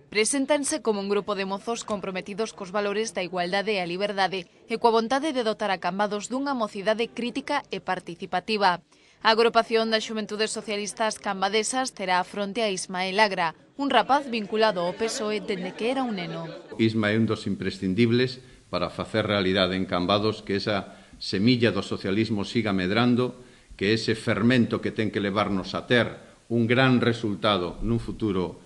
Preséntanse como un grupo de mozos comprometidos cos valores da igualdade e a liberdade e coa vontade de dotar a Cambados dunha mocidade crítica e participativa. A agrupación das Xuventudes Socialistas Cambadesas terá a fronte a Ismael Agra, un rapaz vinculado ao PSOE dende que era un neno. Isma é un dos imprescindibles para facer realidade en Cambados que esa semilla do socialismo siga medrando, que ese fermento que ten que levarnos a ter un gran resultado nun futuro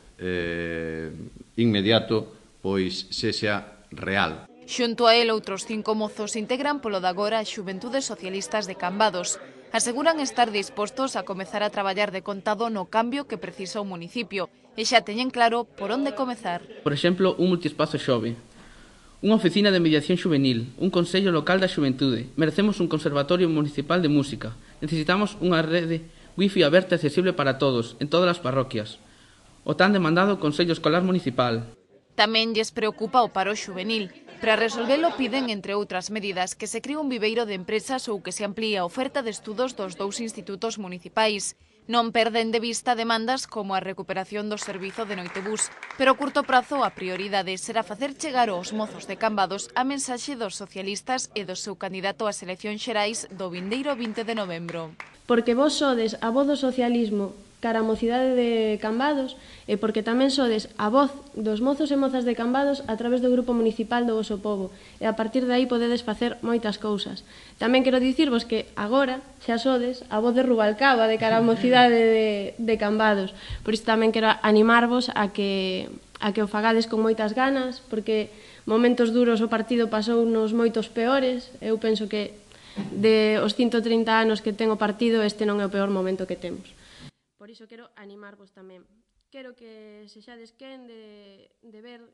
inmediato, pois sexa real. Xunto a él, outros 5 mozos integran polo de agora as Xuventudes Socialistas de Cambados. Aseguran estar dispostos a comezar a traballar de contado no cambio que precisa o municipio e xa teñen claro por onde comezar. Por exemplo, un multiespazo xove, unha oficina de mediación xuvenil, un consello local da xuventude, merecemos un conservatorio municipal de música, necesitamos unha rede wifi aberta e accesible para todos, en todas as parroquias, o tan demandado Consello Escolar Municipal. Tamén lles preocupa o paro xuvenil. Para resolvelo piden, entre outras medidas, que se crie un viveiro de empresas ou que se amplíe a oferta de estudos dos 2 institutos municipais. Non perden de vista demandas como a recuperación do servizo de noitebús, pero a curto prazo a prioridade será facer chegar aos mozos de Cambados a mensaxe dos socialistas e do seu candidato ás eleccións xerais do vindeiro 20 de novembro. Porque vos sodes a voz do socialismo cara a mocidade de Cambados e porque tamén sodes a voz dos mozos e mozas de Cambados a través do Grupo Municipal do voso povo e a partir de aí podedes facer moitas cousas. Tamén quero dicirvos que agora xa sodes a voz de Rubalcaba de cara a mocidade de Cambados. Por isto tamén quero animarvos a que o fagades con moitas ganas, porque momentos duros o partido pasou nos moitos peores. Eu penso que de os 130 anos que ten o partido este non é o peor momento que temos. Por iso quero animarvos tamén. Quero que sexades quen de ver